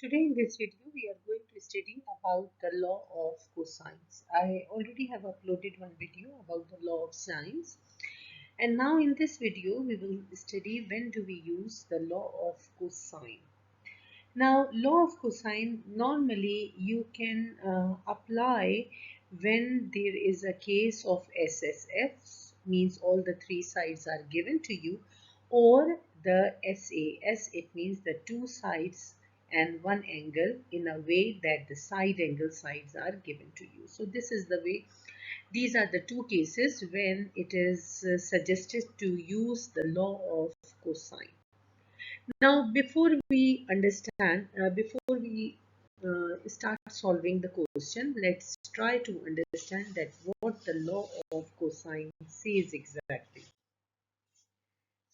Today in this video we are going to study about the law of cosines. I already have uploaded one video about the law of sines, and now in this video we will study when do we use the law of cosine. Now law of cosine normally you can apply when there is a case of SSFs, means all the three sides are given to you, or the SAS, it means the two sides and one angle, in a way that the side angle sides are given to you. So this is the way, these are the two cases when it is suggested to use the law of cosine. Now, before we start solving the question, let's try to understand that what the law of cosine says exactly.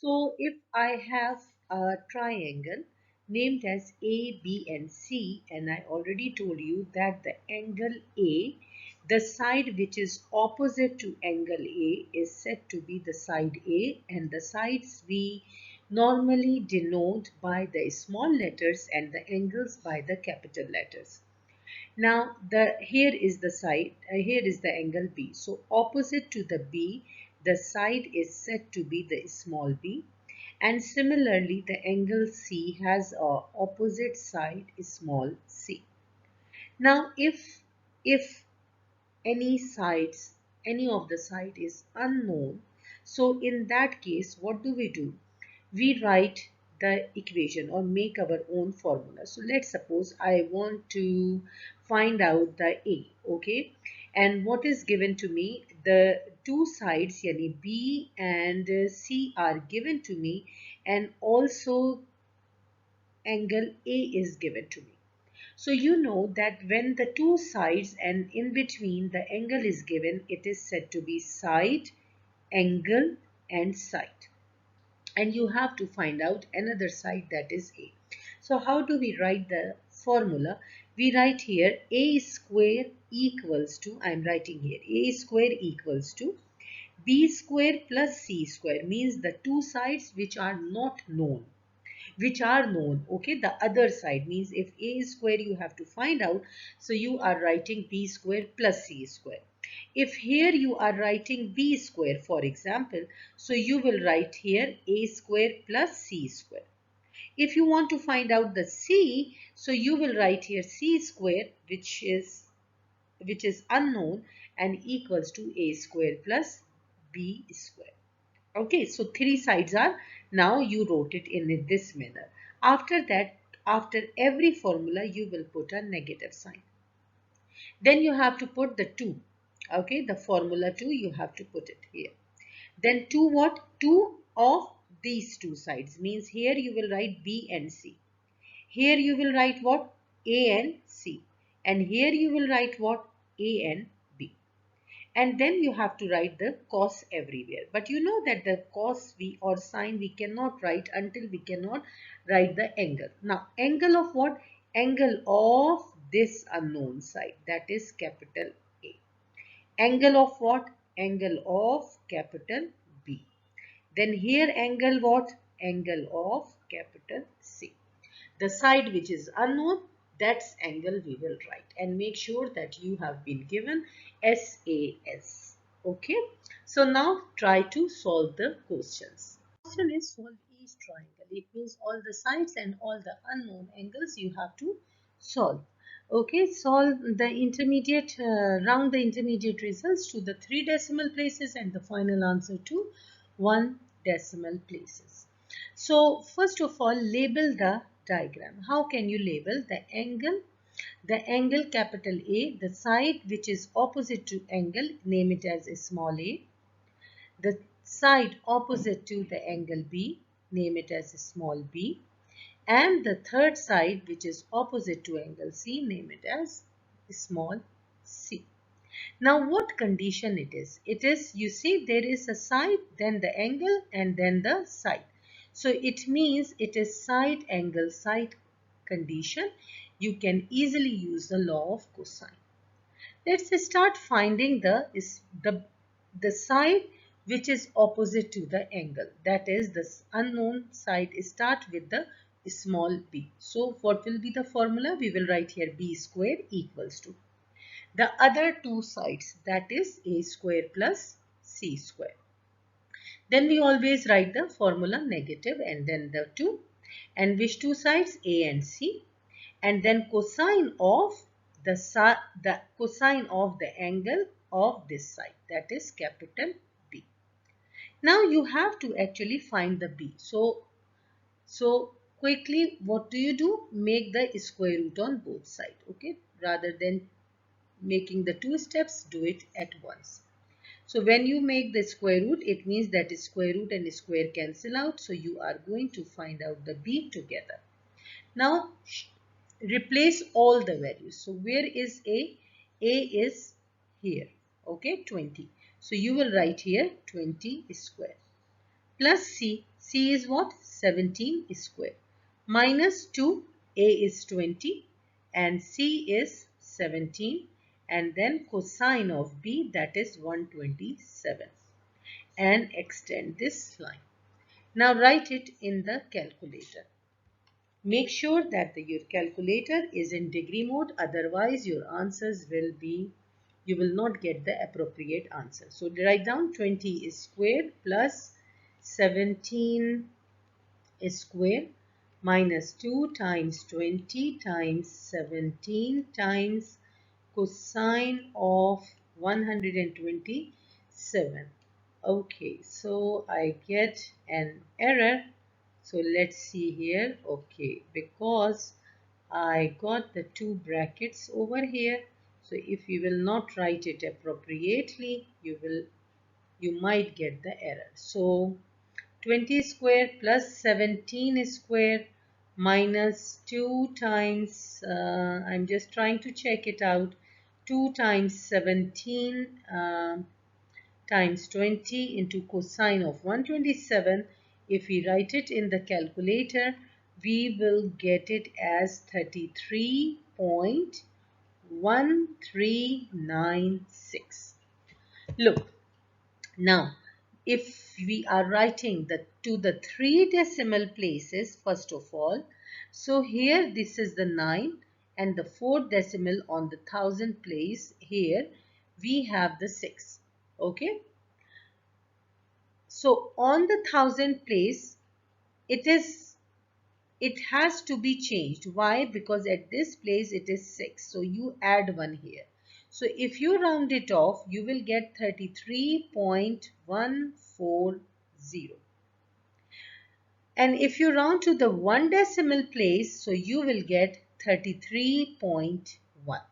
So, if I have a triangle named as A, B, and C, and I already told you that the angle A, the side which is opposite to angle A, is said to be the side A, and the sides we normally denote by the small letters and the angles by the capital letters. Now here is the side, here is the angle B. So opposite to the B, the side is said to be the small b, and similarly the angle C has a opposite side small c. Now if any of the side is unknown, so in that case what do? We write the equation or make our own formula. So let's suppose I want to find out the A, okay, and what is given to me, the two sides yani B and C are given to me, and also angle A is given to me. So you know that when the two sides and in between the angle is given, it is said to be side, angle and side. And you have to find out another side, that is A. So how do we write the formula? We write here A square equals to, I am writing here A square equals to B square plus C square, means the two sides which are not known, okay, the other side, means if A is square you have to find out, so you are writing B square plus C square. If here you are writing B square, for example, so you will write here A square plus C square. If you want to find out the C, so you will write here C square, which is unknown, and equals to A square plus B square. Okay, so three sides are, now you wrote it in this manner. After that, after every formula you will put a negative sign. Then you have to put the 2. Okay, the formula 2 you have to put it here. Then 2 what? 2 of these two sides, means here you will write B and C. Here you will write what? A and C. And here you will write what? A and B. And then you have to write the cos everywhere. But you know that the cos or sine we cannot write until we cannot write the angle. Now angle of what? Angle of this unknown side, that is capital A. Angle of what? Angle of capital B. Then here angle what? Angle of capital C. The side which is unknown, that's angle we will write, and make sure that you have been given SAS. Okay, so now try to solve the questions. Question is solve each triangle. It means all the sides and all the unknown angles you have to solve. Okay, solve the intermediate, round the intermediate results to the 3 decimal places and the final answer to 1 decimal places. So first of all, label the diagram. How can you label the angle? The angle capital A, the side which is opposite to angle, name it as a small a. The side opposite to the angle B, name it as a small b. And the third side which is opposite to angle C, name it as small c. Now what condition it is? It is, you see, there is a side, then the angle, and then the side. So it means it is side angle side condition. You can easily use the law of cosine. Let's start finding the side which is opposite to the angle. That is the unknown side. Start with the small b. So what will be the formula? We will write here b square equals to the other two sides, that is a square plus c square. Then we always write the formula negative and then the 2. And which two sides? A and c. And then cosine of the cosine of the angle of this side, that is capital B. Now you have to actually find the B. So quickly, what do? Make the square root on both sides. Okay, rather than making the two steps, do it at once. So when you make the square root, it means that square root and square cancel out. So you are going to find out the B together. Now replace all the values. So where is A? A is here. Okay, 20. So you will write here 20 square. Plus C. C is what? 17 square. Minus 2. A is 20 and C is 17. And then cosine of B, that is 127. And extend this line. Now write it in the calculator. Make sure that your calculator is in degree mode, otherwise your answers will be, you will not get the appropriate answer. So write down 20 square plus 17 square minus 2 times 20 times 17 times cosine of 127. Okay, so I get an error. So let's see here. Okay, because I got the two brackets over here. So if you will not write it appropriately, you might get the error. So 20 square plus 17 square minus 2 times, I'm just trying to check it out, 2 times 17 times 20 into cosine of 127. If we write it in the calculator, we will get it as 33.1396. Look, now if we are writing to the 3 decimal places, first of all, so here this is the 9 and the 4th decimal on the thousand place, here we have the 6. Okay, so on the thousand place, it has to be changed. Why? Because at this place it is 6. So you add 1 here. So if you round it off, you will get 33.140. And if you round to the 1 decimal place, so you will get 33.1.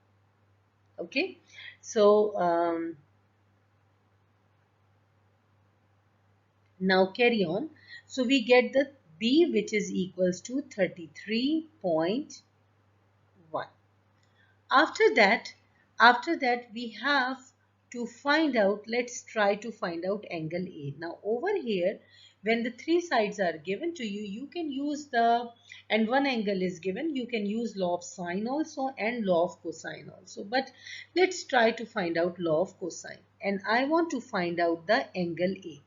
Okay. So now carry on. So we get the B, which is equals to 33.1. After that we have to find out, let's try to find out angle A. Now over here, when the three sides are given to you, you can use and one angle is given, you can use law of sine also and law of cosine also. But let's try to find out law of cosine. And I want to find out the angle A.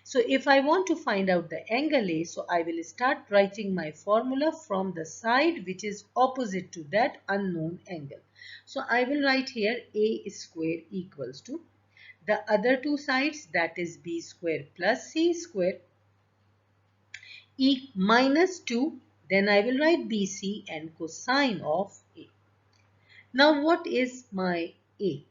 So if I want to find out the angle A, so I will start writing my formula from the side which is opposite to that unknown angle. So I will write here A square equals to the other two sides, that is B square plus C square, minus 2. Then I will write BC and cosine of A. Now what is my A?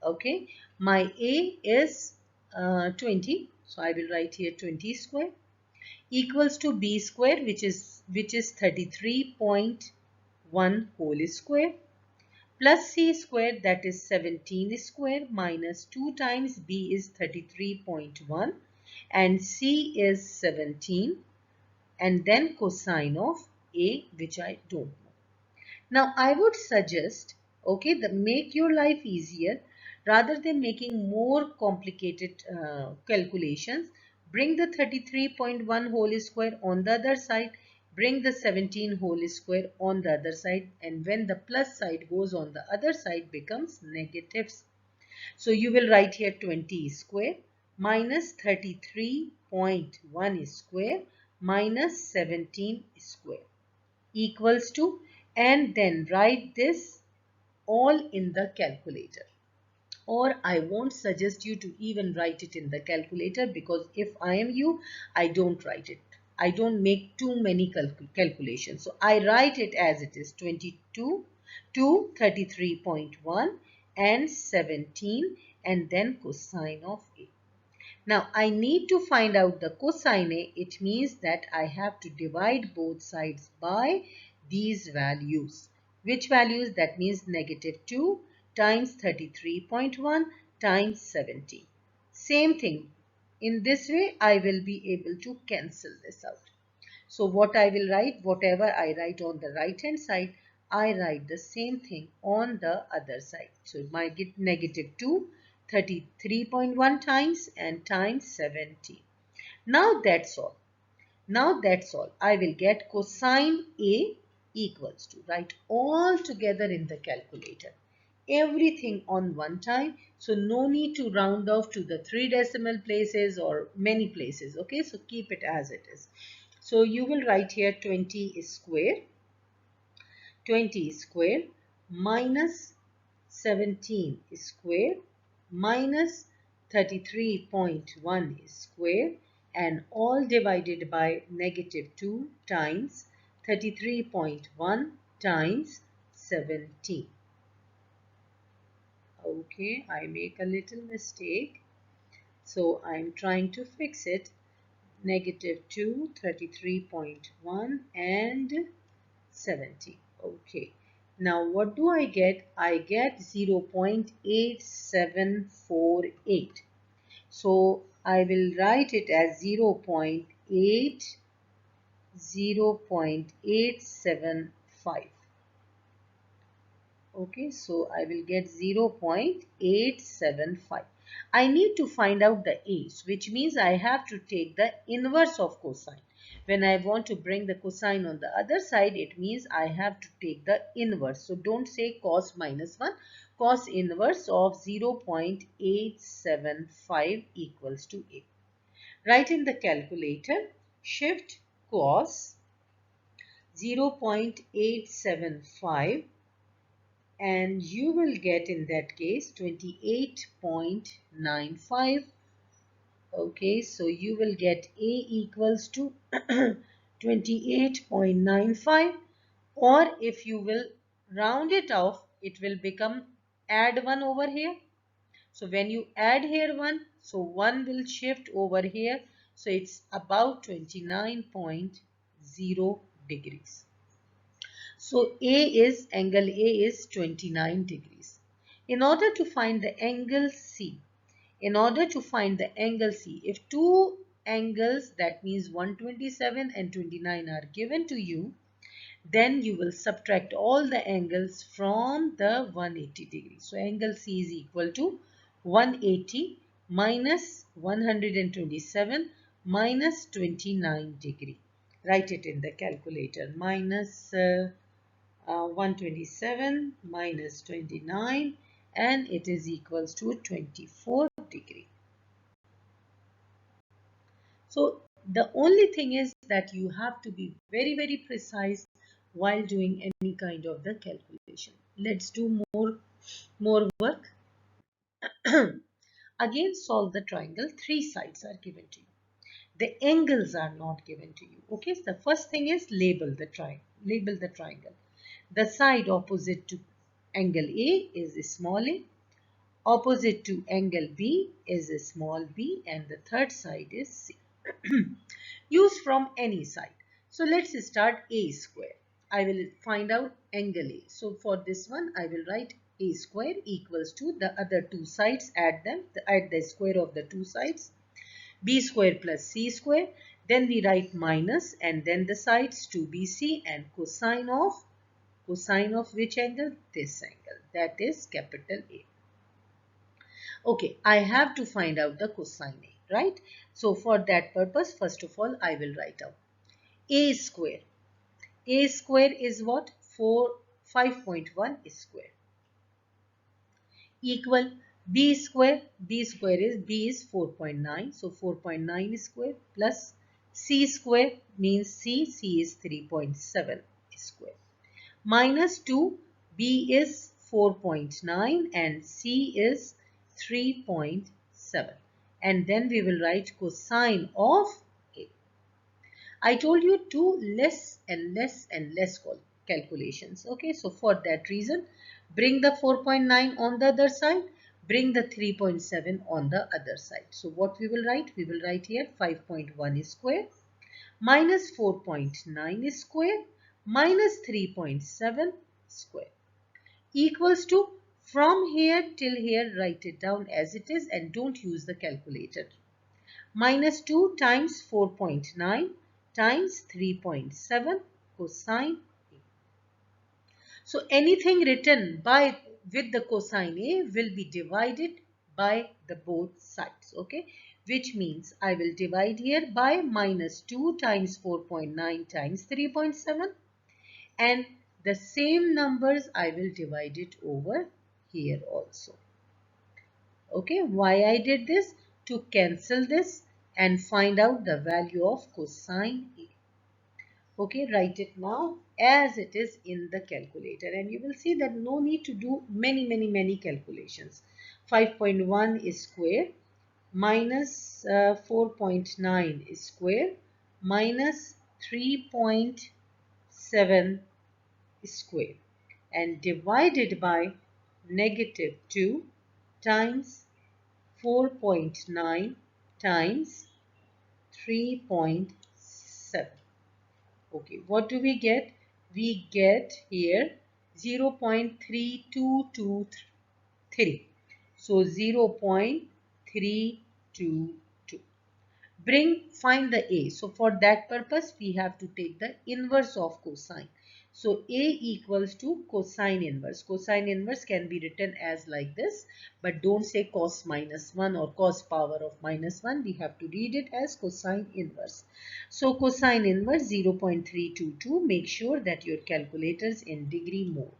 Okay, my A is 20. So I will write here 20 square equals to B square, which is 33.1 whole square, plus C square, that is 17 square, minus 2 times B is 33.1 and C is 17, and then cosine of A, which I don't know. Now I would suggest, okay, make your life easier rather than making more complicated calculations. Bring the 33.1 whole square on the other side, bring the 17 whole square on the other side, and when the plus side goes on the other side becomes negatives. So you will write here 20 square minus 33.1 square minus 17 square. equals to, and then write this all in the calculator. Or I won't suggest you to even write it in the calculator, because if I am you, I don't write it. I don't make too many calculations. So I write it as it is: 22 to 33.1 and 17, and then cosine of A. Now I need to find out the cosine A. It means that I have to divide both sides by these values. Which values? That means -2 times 33.1 times 70. Same thing. In this way, I will be able to cancel this out. So what I will write, whatever I write on the right hand side, I write the same thing on the other side. So I get -2, 33.1 times and times 70. Now that's all. Now that's all. I will get cosine A equals to, write all together in the calculator. Everything on one time. So no need to round off to the 3 decimal places or many places. Okay, so keep it as it is. So you will write here 20 square, 20 square minus 17 square minus 33.1 square, and all divided by -2 times 33.1 times 17. Okay, I make a little mistake, so I'm trying to fix it. -2, 33.1 and 70. Okay. Now what do I get? I get 0.8748. So I will write it as 0.875. Okay, so I will get 0.875. I need to find out the a's, which means I have to take the inverse of cosine. When I want to bring the cosine on the other side, it means I have to take the inverse. So don't say cos -1. Cos inverse of 0.875 equals to A. Write in the calculator, shift cos 0.875, and you will get in that case 28.95. Okay, so you will get A equals to 28.95, or if you will round it off, it will become add 1 over here. So when you add here 1, so 1 will shift over here, so it's about 29.0 degrees. So angle A is 29 degrees. In order to find the angle C, if two angles, that means 127 and 29, are given to you, then you will subtract all the angles from the 180 degrees. So angle C is equal to 180 minus 127 minus 29 degree. Write it in the calculator. Minus 127 minus 29, and it is equals to 24 degree. So the only thing is that you have to be very precise while doing any kind of the calculation. Let's do more work. Again, solve the triangle. 3 sides are given to you. The angles are not given to you. Okay, so the first thing is label the triangle. Label the triangle. The side opposite to angle A is a small a. Opposite to angle B is a small b, and the third side is C. Use from any side. So let's start A square. I will find out angle A. So for this one, I will write A square equals to the other two sides, add them, add the square of the two sides. B square plus C square. Then we write minus and then the sides 2BC, and cosine of which angle? This angle, that is capital A. Okay, I have to find out the cosine A, right? So for that purpose, first of all, I will write out A square. A square is what? 5.1 square equal B square. B is 4.9. So 4.9 square plus C square means C is 3.7 square. Minus 2, B is 4.9 and C is 3.7. And then we will write cosine of A. I told you to less and less and less calculations. Okay, so for that reason, bring the 4.9 on the other side, bring the 3.7 on the other side. So what we will write? We will write here 5.1 square minus 4.9 square minus 3.7 square equals to, from here till here, write it down as it is and don't use the calculator. Minus 2 times 4.9 times 3.7 cosine A. So anything written with the cosine A will be divided by the both sides. Okay, which means I will divide here by minus 2 times 4.9 times 3.7, and the same numbers I will divide it over here also. Okay, why I did this? To cancel this and find out the value of cosine A. Okay, write it now as it is in the calculator and you will see that no need to do many calculations. 5.1 is square minus 4.9 is square minus 3.7 square and divided by negative 2 times 4.9 times 3.7. Okay, what do we get? We get here 0.3223. So 0.322. Find the A. So for that purpose, we have to take the inverse of cosine. So A equals to cosine inverse. Cosine inverse can be written as like this, but don't say cos minus 1 or cos power of minus 1. We have to read it as cosine inverse. So cosine inverse 0.322. Make sure that your calculator's in degree mode.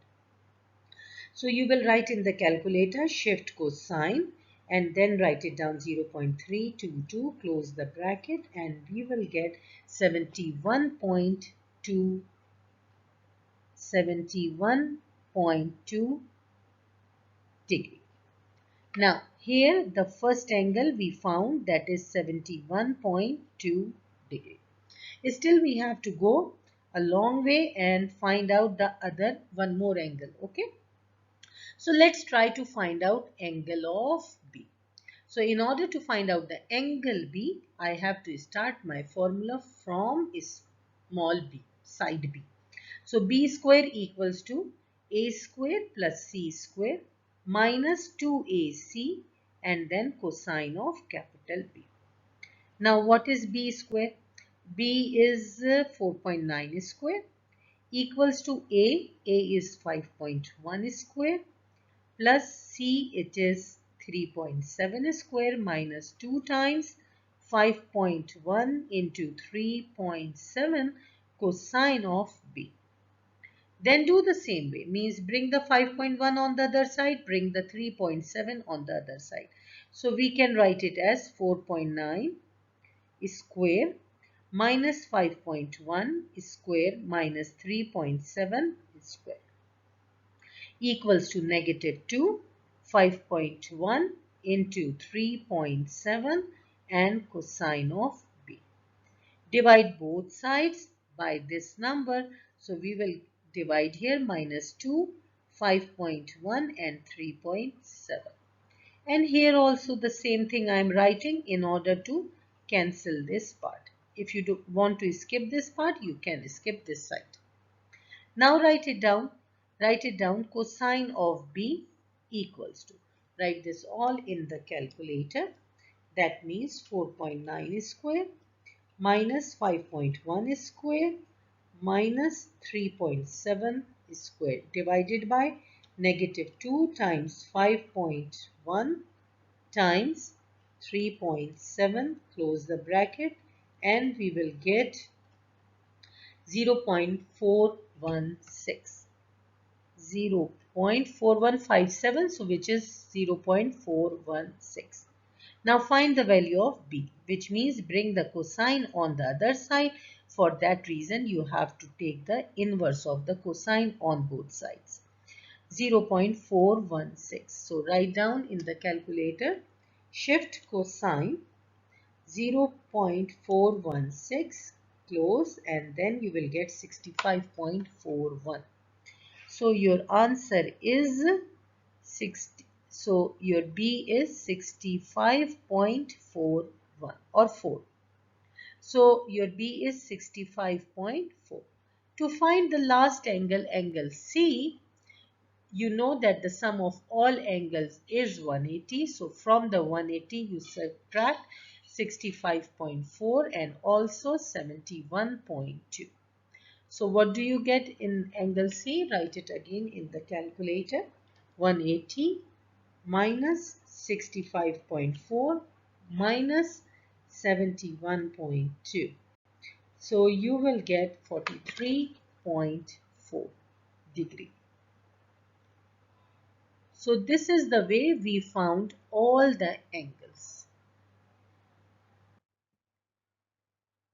So you will write in the calculator shift cosine and then write it down 0.322, close the bracket, and we will get 71.2 degree. Now here the first angle we found, that is 71.2 degree. Still we have to go a long way and find out the other one more angle. Okay. So let's try to find out angle of B. So in order to find out the angle B, I have to start my formula from small b, side B. So B square equals to A square plus C square minus 2AC and then cosine of capital B. Now what is B square? B is 4.9 square equals to A is 5.1 square plus C, it is 3.7 square minus 2 times 5.1 into 3.7 cosine of B. Then do the same way, means bring the 5.1 on the other side, bring the 3.7 on the other side. So we can write it as 4.9 square minus 5.1 square minus 3.7 square equals to negative 2, 5.1 into 3.7 and cosine of B. Divide both sides by this number. So we will divide here minus 2, 5.1 and 3.7. And here also the same thing I am writing in order to cancel this part. If you want to skip this part, you can skip this side. Now write it down. Write it down. Cosine of B equals to. Write this all in the calculator. That means 4.9 square minus 5.1 square minus 3.7 square divided by negative 2 times 5.1 times 3.7, close the bracket, and we will get 0.416. 0.4157, so which is 0.416. Now find the value of B, which means bring the cosine on the other side. For that reason, you have to take the inverse of the cosine on both sides. 0.416. So write down in the calculator, shift cosine 0.416, close, and then you will get 65.41. So your answer is 60. So your B is 65.41 or 4. So your B is 65.4. To find the last angle, angle C, you know that the sum of all angles is 180. So from the 180 you subtract 65.4 and also 71.2. So what do you get in angle C? Write it again in the calculator. 180 minus 65.4 minus 71.2. So you will get 43.4 degree. So this is the way we found all the angles.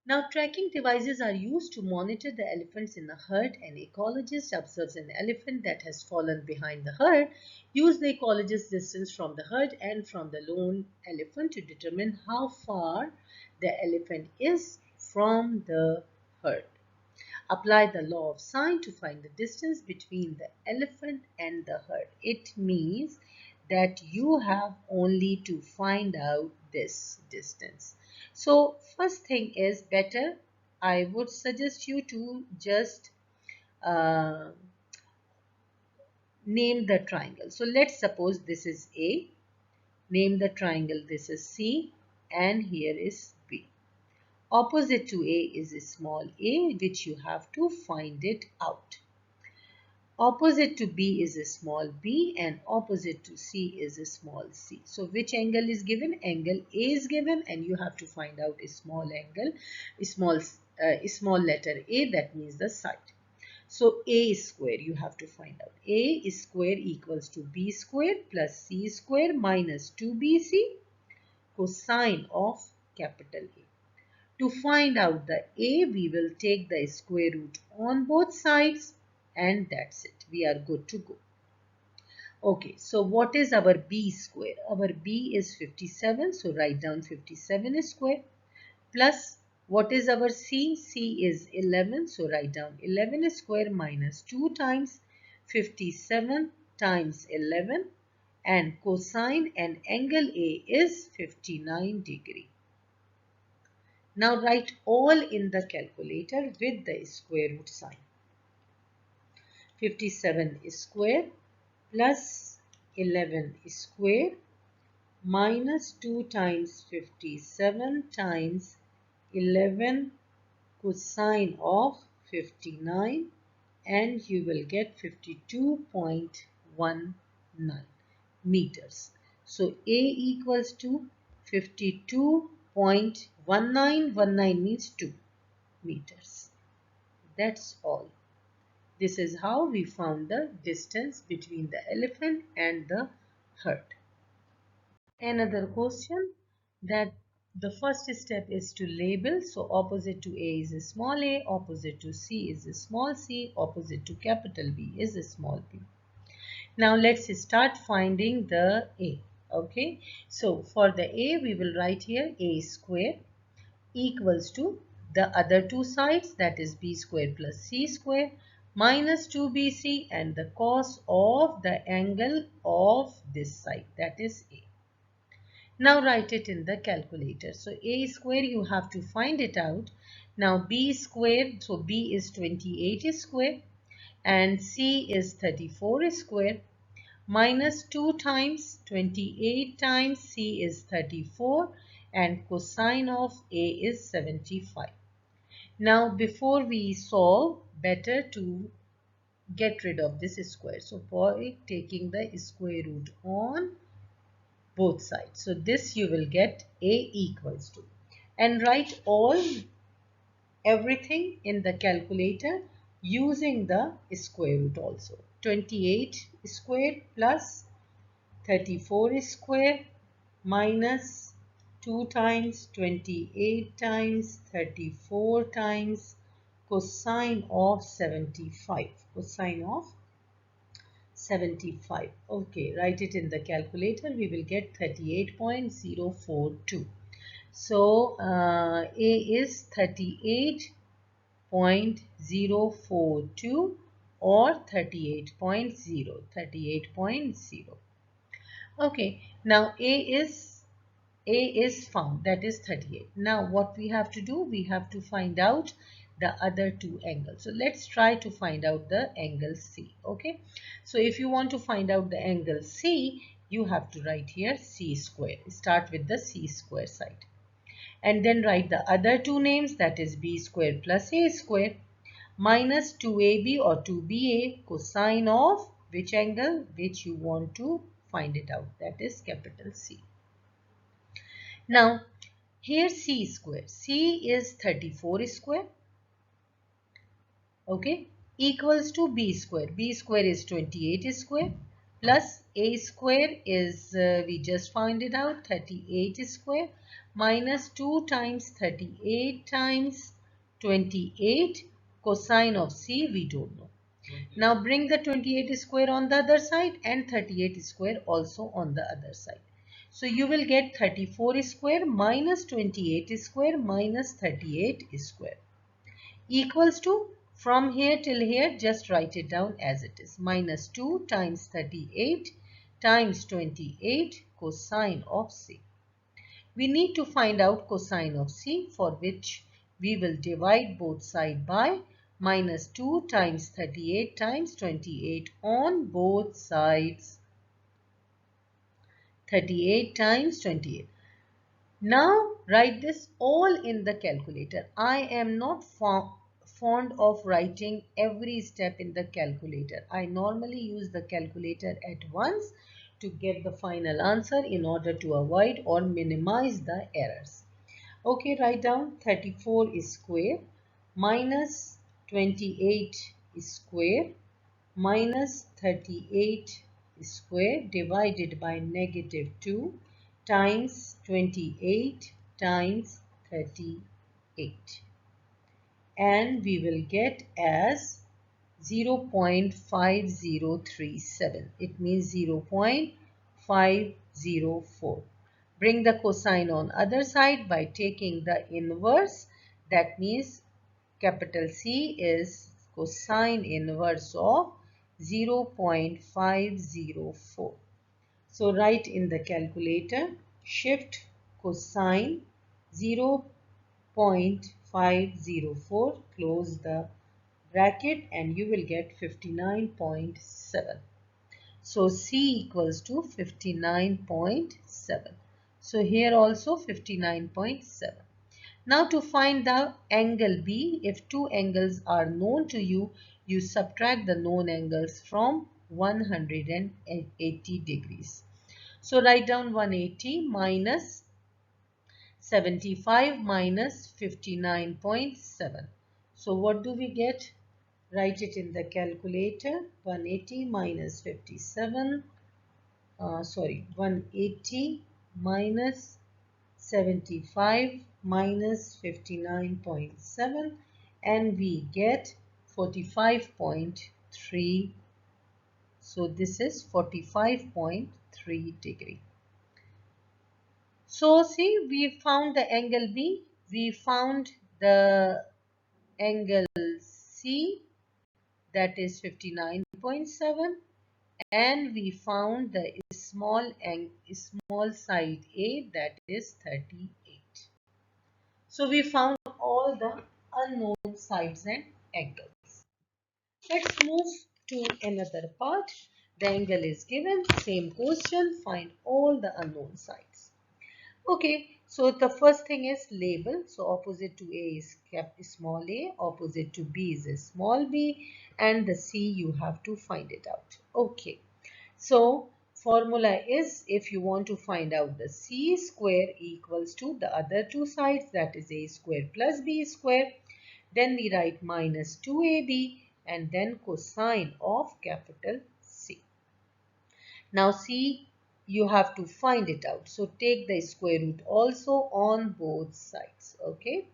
Now tracking devices are used to monitor the elephants in a herd. An ecologist observes an elephant that has fallen behind the herd. Use the ecologist's distance from the herd and from the lone elephant to determine how far the elephant is from the herd. Apply the law of sine to find the distance between the elephant and the herd. It means that you have only to find out this distance. So first thing is better, I would suggest you to just uh, name the triangle. So let's suppose this is A. Name the triangle, this is C, and here is B. Opposite to A is a small a, which you have to find it out. Opposite to B is a small b, and opposite to C is a small c. So which angle is given? Angle A is given, and you have to find out a small angle, a small letter A, that means the side. So A square you have to find out. A square equals to B square plus C square minus 2BC cosine of capital A. To find out the A, we will take the square root on both sides, and that's it. We are good to go. Okay, so what is our B square? Our B is 57, so write down 57 square, plus what is our C? C is 11, so write down 11 square minus 2 times 57 times 11, and cosine and angle A is 59 degree. Now write all in the calculator with the square root sign. 57 square plus 11 square minus 2 times 57 times 11 cosine of 59, and you will get 52.19 meters. So A equals to 52.1919 means 2 meters. That's all. This is how we found the distance between the elephant and the herd. Another question, that the first step is to label. So opposite to A is a small a, opposite to C is a small c, opposite to capital B is a small b. Now let's start finding the A. Okay, so for the A we will write here A square equals to the other two sides, that is B square plus C square minus 2BC and the cos of the angle of this side, that is A. Now write it in the calculator. So A square you have to find it out. Now B square, so B is 28 square and C is 34 square, minus 2 times 28 times C is 34, and cosine of A is 75. Now before we solve, better to get rid of this square. So by taking the square root on both sides. So this you will get A equals to. And write everything in the calculator using the square root also. 28 square plus 34 square minus 2 times, 28 times, 34 times cosine of 75. Cosine of 75. Okay, write it in the calculator. We will get 38.042. So A is 38.042 or 38.0. 38.0. Okay, now A is found, that is 38. Now what we have to do, we have to find out the other two angles. So let's try to find out the angle C. Okay, so if you want to find out the angle C, you have to write here C square. Start with the C square side and then write the other two names, that is B square plus A square minus 2AB or 2BA cosine of which angle, which you want to find it out, that is capital C. Now here C square, C is 34 square, okay, equals to B square. B square is 28 square plus A square is, we just found it out, 38 square minus 2 times 38 times 28 cosine of C, we don't know. Now bring the 28 square on the other side and 38 square also on the other side. So you will get 34 square minus 28 square minus 38 square equals to, from here till here just write it down as it is, minus 2 times 38 times 28 cosine of C. We need to find out cosine of C, for which we will divide both sides by minus 2 times 38 times 28 on both sides. 38 times 28. Now write this all in the calculator. I am not fond of writing every step in the calculator. I normally use the calculator at once to get the final answer in order to avoid or minimize the errors. Okay, write down 34 square minus 28 square minus 38 square divided by negative 2 times 28 times 38, and we will get as 0.5037. It means 0.504. Bring the cosine on other side by taking the inverse. That means capital C is cosine inverse of 0.504. So write in the calculator, shift cosine 0.504, close the bracket, and you will get 59.7. So C equals to 59.7. So here also 59.7. Now to find the angle B, if two angles are known to you, you subtract the known angles from 180 degrees. So write down 180 minus 75 minus 59.7. So what do we get? Write it in the calculator. 180 minus 180 minus 75 minus 59.7, and we get 45.3. So this is 45.3 degree. So see, we found the angle B, we found the angle C, that is 59.7, and we found the small side A, that is 38. So we found all the unknown sides and angles. Let's move to another part. The angle is given, same question, find all the unknown sides. Okay, so the first thing is label. So opposite to A is small a, opposite to B is a small b, and the C you have to find it out. Okay, so formula is, if you want to find out the C square equals to the other two sides, that is A square plus B square, then we write minus 2AB and then cosine of capital C. Now C you have to find it out. So take the square root also on both sides. Okay.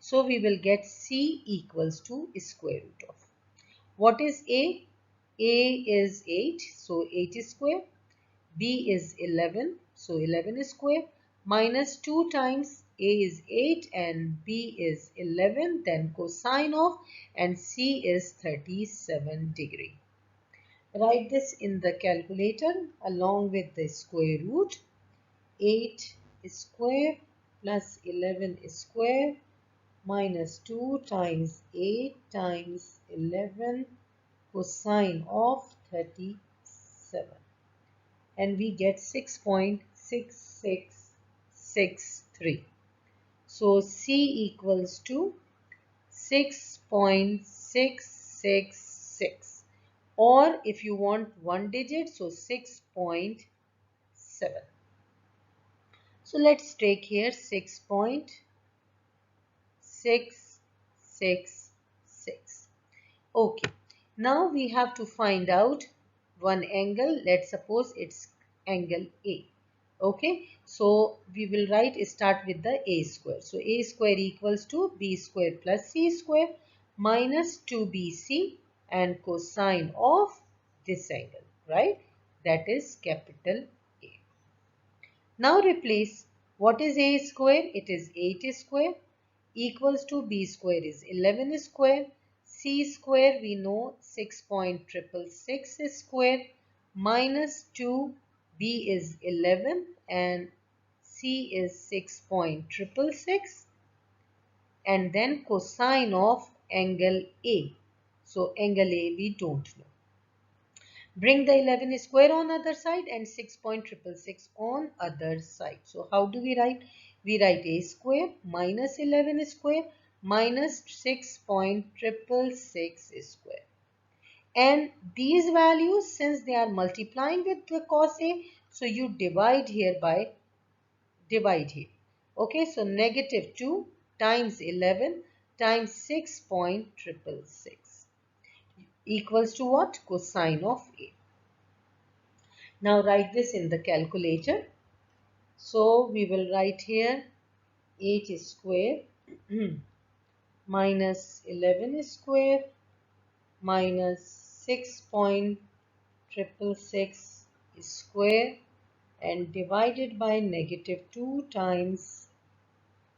So we will get C equals to square root of. What is A? A is 8. So 8 is square. B is 11. So 11 is square. Minus 2 times A is 8 and B is 11. Then cosine of, and C is 37 degree. Write this in the calculator along with the square root. 8 square plus 11 square minus 2 times 8 times 11 cosine of 37, and we get 6.6663. So C equals to 6.666, or if you want one digit, so 6.7. So let's take here 6.666. Okay, now we have to find out one angle. Let's suppose it's angle A. Okay, so we will start with the A square. So A square equals to B square plus C square minus 2BC and cosine of this angle, right? That is capital A. Now replace, what is A square? It is 8 square equals to B square is 11 square. C square we know 6.666 square minus 2. B is 11 and C is 6.666, and then cosine of angle A. So angle A we don't know. Bring the 11 square on other side and 6.666 on other side. So how do we write? We write A square minus 11 square minus 6.666 square. And these values, since they are multiplying with the cos A, so you divide here by divide here. Okay, so negative 2 times 11 times 6.666 equals to what? Cosine of A. Now write this in the calculator. So we will write here 8 square minus 11 square minus 6.666 square and divided by negative 2 times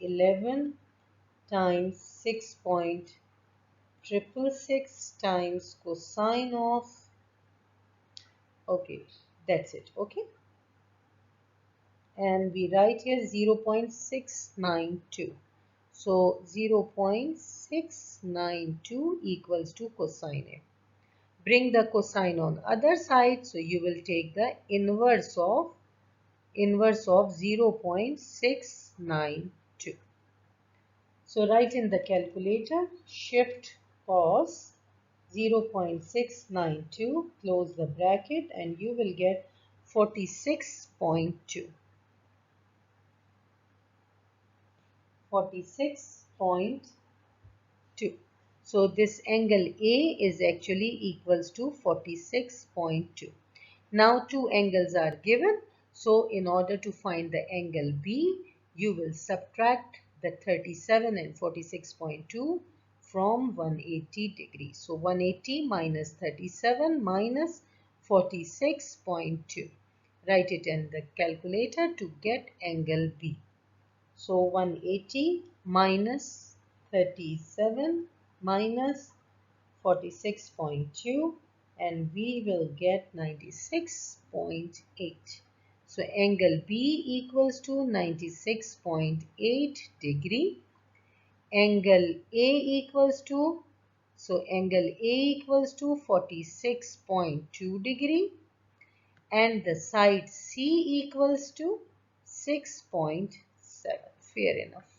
11 times 6.666 times cosine of, okay, that's it. Okay, and we write here 0.692. So 0.692 equals to cosine A. Bring the cosine on other side, so you will take the inverse of 0.692. So write in the calculator, shift cos 0.692, close the bracket, and you will get 46.2. 46.2. So this angle A is actually equals to 46.2. Now two angles are given. So in order to find the angle B, you will subtract the 37 and 46.2 from 180 degrees. So 180 minus 37 minus 46.2. Write it in the calculator to get angle B. So 180 minus 37 minus 46.2, and we will get 96.8. So angle B equals to 96.8 degree. Angle A equals to, so angle A equals to 46.2 degree, and the side C equals to 6.7. Fair enough.